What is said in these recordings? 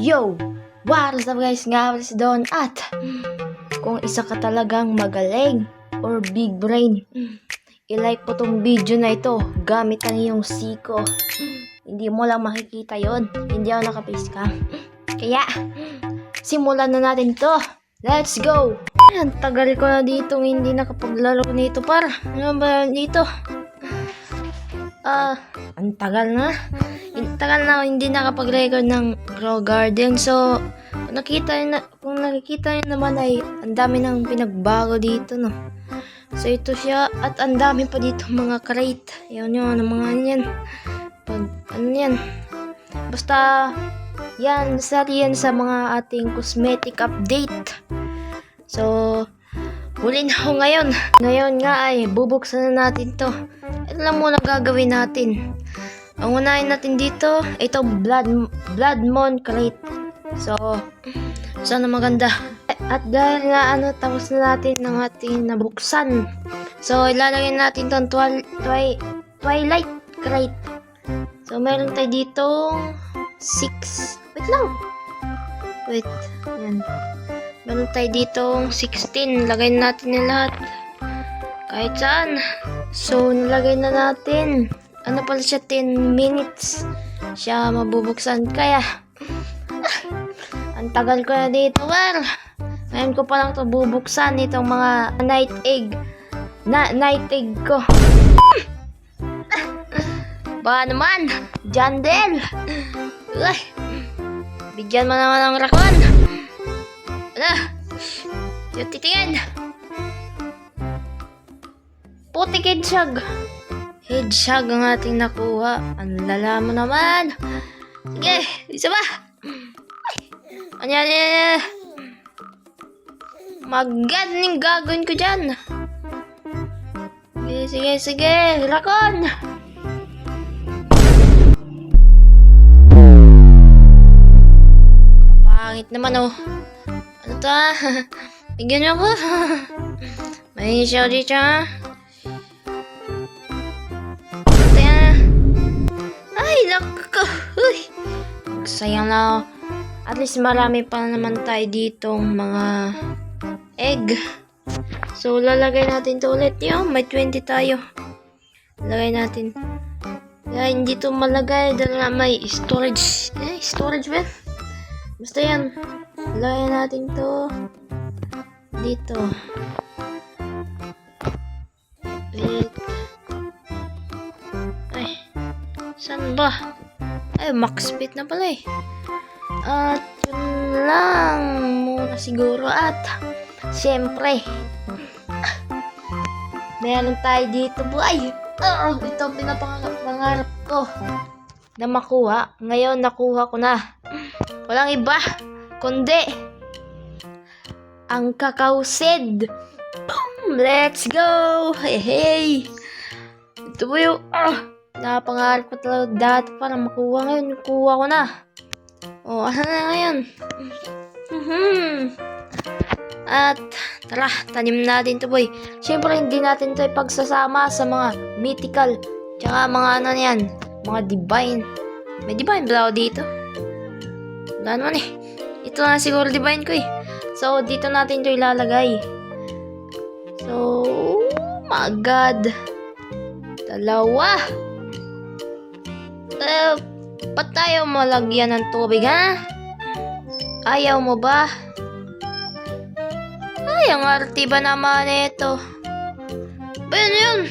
Yo! What's up guys? Nga si Don at kung isa ka talagang magaling or big brain, i-like po tong video na ito gamit ang iyong siko. Hindi mo lang makikita yon. Hindi ako naka-face cam. Kaya, simulan na natin to. Let's go! Ang tagal ko na dito hindi nakapaglaro nito par. Ano ba dito? Ang tagal na hindi nakapag-record ng Grow Garden. So, kung nakikita nyo naman ay ang dami nang pinagbago dito, no? So, ito siya. At ang dami pa dito mga crate. Yan yun, mga yan. Basta, yan, yan sa mga ating cosmetic update. So, huli na ako ngayon. Ngayon nga ay bubuksan na natin to. Ito lang muna gagawin natin. Ang unahin natin dito, ito Blood Moon crate. So, sana maganda. At dahil nga tapos na natin ng ating nabuksan. So, ilalagay natin tong Twilight crate. So, meron tayo dito 6. Wait lang. Wait. Yan. Meron tayo dito 16. Lagay natin yung lahat. Kahit saan. So, nalagay na natin. Ano pala siya, 10 minutes siya mabubuksan. Kaya, ang tagal ko na dito. Well, ngayon ko pa lang ito bubuksan itong mga night egg. Night egg ko. Ba naman, Jandel. Uy, bigyan mo naman ng rakon. Ano? Yung titingin. Puti hedgehog. Hedgehog ang ating nakuha. Ang lala mo naman. Sige, isa ba? Ano yan? Magaling gagawin ko dyan. Sige. Rakon. Pangit naman oh. Ano to? Bigyan niyo ako. May siya dito ha. Ay, naku. Uy. Sayang na. At least marami pa naman tayo ditong mga egg. So, lalagay natin to ulit. Yung, may 20 tayo. Lagay natin. Kaya hindi to malagay dahil nga may storage. Storage ba? Basta yan. Lagay natin to dito. Wait. Ay. Saan ba? Ay, max speed na pala eh. At yun lang muna siguro. At syempre, meron tayo dito boy. Ito ang pinapangarap ko na makuha. Ngayon nakuha ko na. Walang iba kundi ang cacao seed. Boom! Let's go! Hey! Ito po yung napangarap ko talaga dati para makuha. Ngayon, nakuha ko na. O, ano na ngayon? At, tara, tanim natin to boy. Siyempre, hindi natin to ipagsasama sa mga mythical. Tsaka mga ano yan, mga divine. May divine ba dito? Wala naman eh. Ito na siguro divine ko eh. So, dito natin to ilalagay. So, oh my God. Dalawa. Ba't tayo malagyan ng tubig, ha? Ayaw mo ba? Ay, ang arte ba naman ito? Ba yun?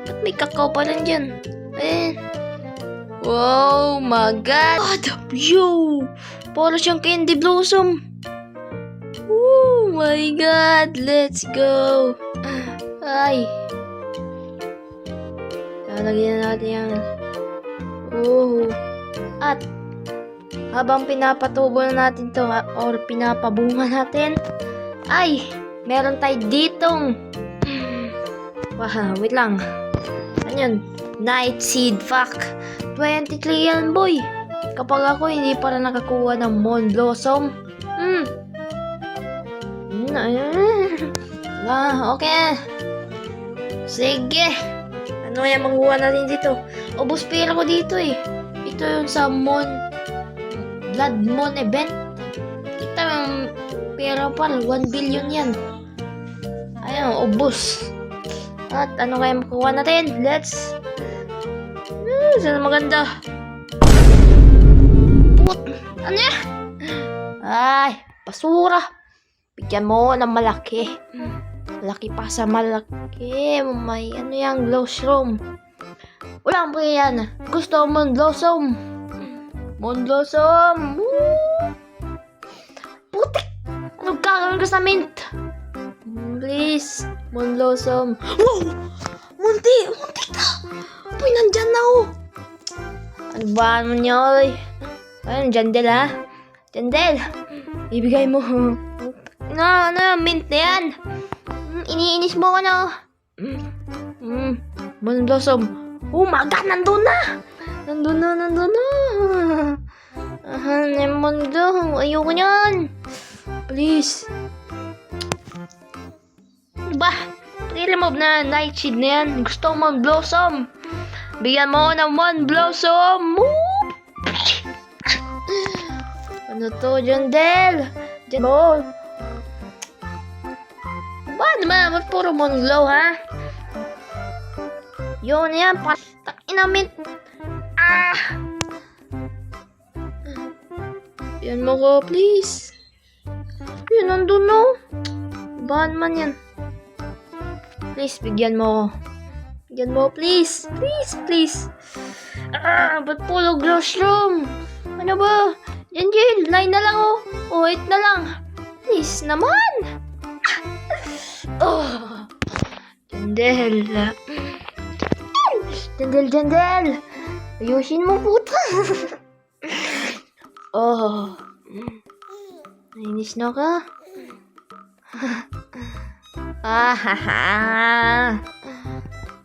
Ba't may kakao pa lang dyan? Ayun. Wow, my God. Yo! Para siyang candy blossom. Oh my God. Let's go. Ay. Lalagyan natin yan. Oh. At habang pinapatubo na natin to or pinapabunga natin, ay meron tayo ditong wait lang. Ano yun? Night seed pack. 23 yan boy. Kapag ako hindi para nakakuha ng Moon Blossom. Okay. Sige. Ano yan manguha natin dito? Ubus pera ko dito eh. Ito yung sa Moon Blood Moon event. Kita yung pera pal, 1 billion yan. Ayun, ubos. At ano kaya makuha natin? Let's... Saan maganda? Ano yan? Ay, basura. Bigyan mo ng malaki. Malaki pa sa malaki. May ano yan, Blossom. Wala po yan. Gusto mo Blossom. Blossom. Putik. Anong gagawin ko sa mint? Please. Blossom. Wow! Munti ka. Uy, nandyan na oh. Ano ba naman niya, oy? Ayun, Jandel ha? Jandel, ibigay mo. Ano, mint na yan. Iniinis mo ko na. Blossom. Oh my God, nandun na. Nandun na. Mundo, ayoko niyan. Please. Ba, i-remove na nightshade na yan. Gusto mo Blossom. Bigyan mo ng 1 Blossom. Ano to, Jandel? Jandel. Ba naman, ba't puro Moonglow, ha? Yun yan, inamin. Yan mo ko, please. Yun, nandun, no? Bahan man yan. Please, bigyan mo ko. Bigyan mo, please. Please. Ba't puro Blossom? Ano ba? Jandel, 9 na lang oh. O 8 na lang. Please naman. Jandel. Jandel. Ayusin mo puta. Nainis na ka.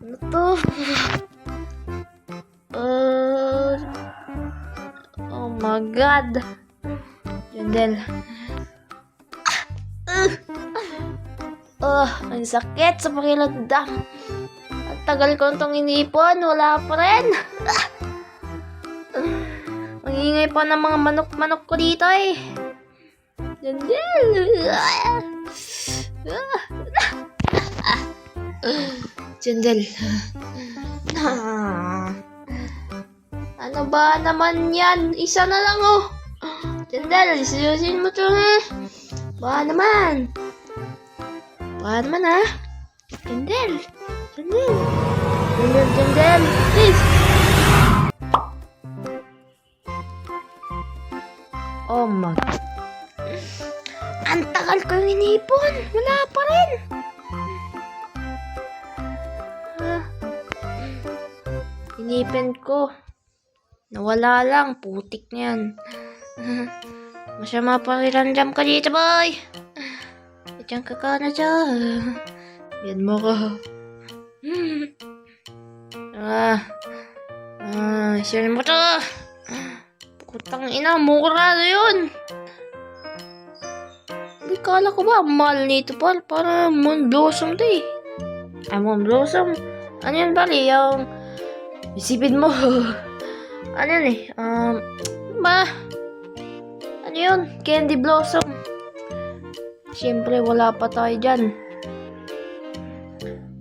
Ano to? Oh my God. Jandel. Ang sakit sa pakiramdam. Ang tagal ko itong inipon. Wala pa rin. Ang ingay pa ng mga manok-manok ko dito eh. Jandel. Jandel. Ano ba naman yan? Isa na lang oh. Jandel, siyusin mo to ha. Ba naman ha. Jandel. Please. Oh my God. Ang tagal ko yung inipon. Wala pa rin. Inipin ko. Nawala lang. Putik na yan. Masama pakiramdam ka dito, boy. Diyan ka na dyan. Yan mo ko. Share mo to. Putang ina, mura na yun. Hindi kala ko ba, mahal nito pa. Para Moon Blossom to eh. Moon Blossom. Ano yun bali? Yung isipin mo. Ano yun eh? Ano yun? Candy Blossom. Siyempre, wala pa tayo dyan.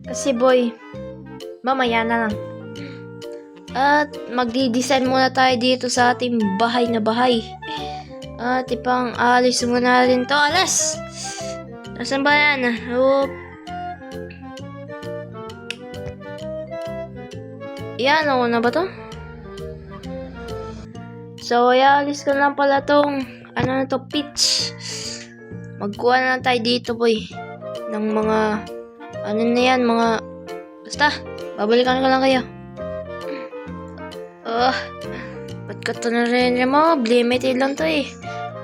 Kasi boy, mamaya na lang. At magdi-design muna tayo dito sa ating bahay na bahay. At ipang alis muna rin to. Alas! Nasaan ba yan? Yan, ako na ba to? So, ialis ko lang pala tong ano na to, pitch. Magkuha na tayo dito, boy. Ng mga ano na yan, mga basta, babalikan ko lang kayo. Ba't ka to na rin mo? Limited lang to eh.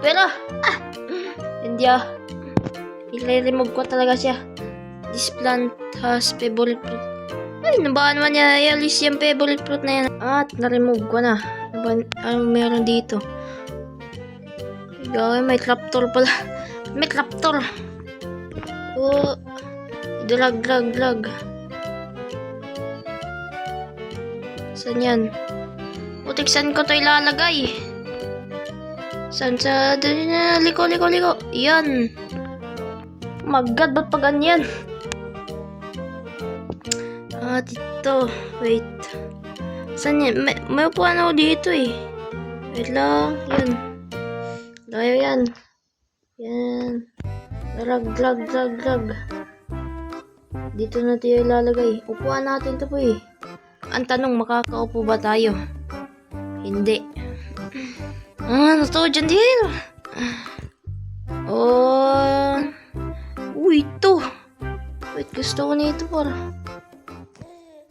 Pero, hindi i-remove ko talaga siya. This plant has pebble fruit. Ay, nabaan naman niya. I-alis yung pebble fruit na yan. At, na-remove ko na. Ano meron dito? Gawin, may trapdoor pala. May trapdoor. Drag. Saan yan? Putik, saan ko ito ilalagay? Saan sa... Liko. Yan. Oh my God, ba't pa ganyan? Dito. Wait. Saan yan? May upuan ako dito eh. Wait lang. Yan. Layo yan. Yan. Lag. Dito natin ilalagay. Upuan natin to po eh. Ang tanong, makakaupo ba tayo? Hindi. Nato dyan din. Ito. Wait, gusto ko nito para.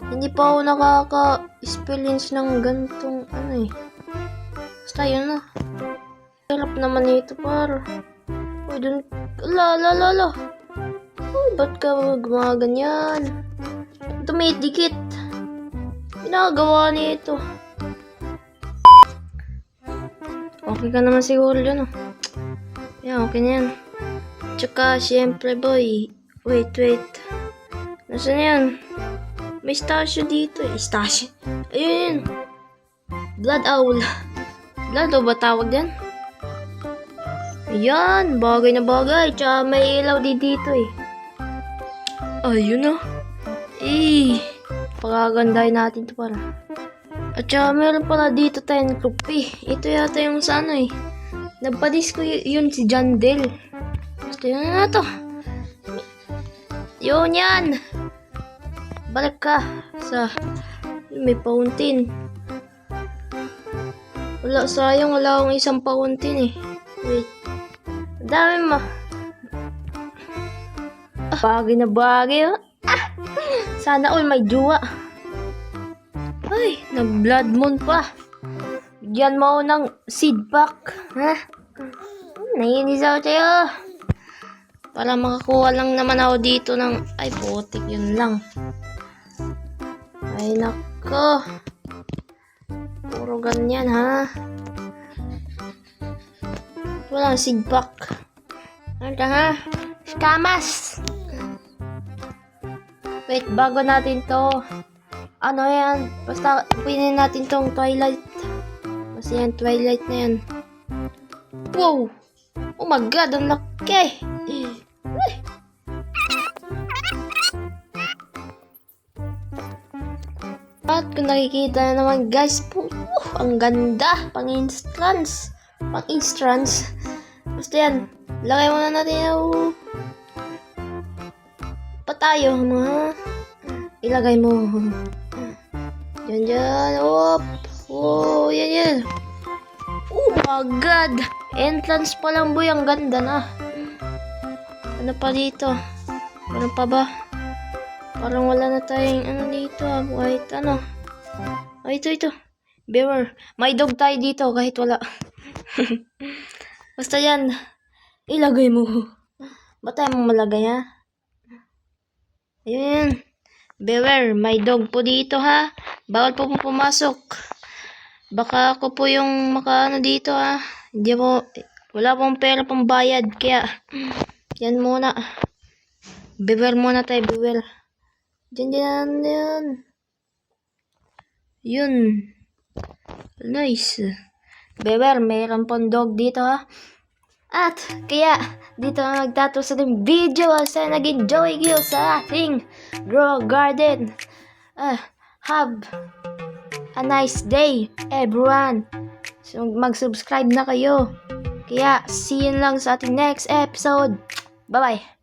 Hindi pa ako nakaka-experience ng gantong Basta yun na. Sarap naman nito para. Uy, dun. Ala. Uy, ba't ka gumaganyan? Ito may dikit. Pinagawa nito. Okay ka naman siguro dyan, oh. Yan, okay na yan. Tsaka, syempre, boy. Wait. Nasaan yan? May stasyo dito, eh. Stasyo. Ayun. Blood owl. Blood owl ba tawag yan? Ayan, bagay na bagay. Tsaka may ilaw dito, eh. Ayun, oh. Pagagandahin natin ito para. At saka meron pala dito tayong rupi. Ito yata yung sa Nagpadis ko yun si John Del. Basta yun na to. Yun yan. Balik ka sa... May fountain. Sayang wala akong isang fountain eh. Wait. Dami bagay na bagay oh. Sana all may jowa. Ay, nag-blood moon pa. Bigyan mo ng seed pack. Ha? Naiinis ako sa'yo. Para makakuha lang naman ako dito ng... Ay, putik. Yun lang. Ay, nako. Puro ganyan, ha? Walang seed pack. Ano ha? Scamas! Wait, bago natin to. Ano yan? Basta pinin natin tong Twilight. Basta yan, Twilight na yan. Wow! Oh my God, ang laki! At kung nakikita na naman guys, ang ganda! Pang-instance. Basta yan, lagay muna natin yung tayo mga ilagay mo dyan yan oh my God, entrance pa lang boy, ang ganda na. Ano pa dito, meron pa ba? Parang wala na tayong dito wait, ito bearer, may dog tayo dito kahit wala. Basta yan, ilagay mo. Ba't tayo mong malagay ha? Ayun. Beware, may dog po dito ha. Bawal po pumasok. Baka ako po yung makaano dito ha. Hindi po, wala pong pera pang bayad. Kaya, yan muna. Beware muna tayo, beware. Diyan. Yun. Nice. Beware, mayroon pong dog dito ha. At kaya dito na nagtatapos sa ating video. Sana nag-enjoy kayo sa ating grow garden. Have a nice day everyone. So mag-subscribe na kayo. Kaya see you lang sa ating next episode. Bye bye.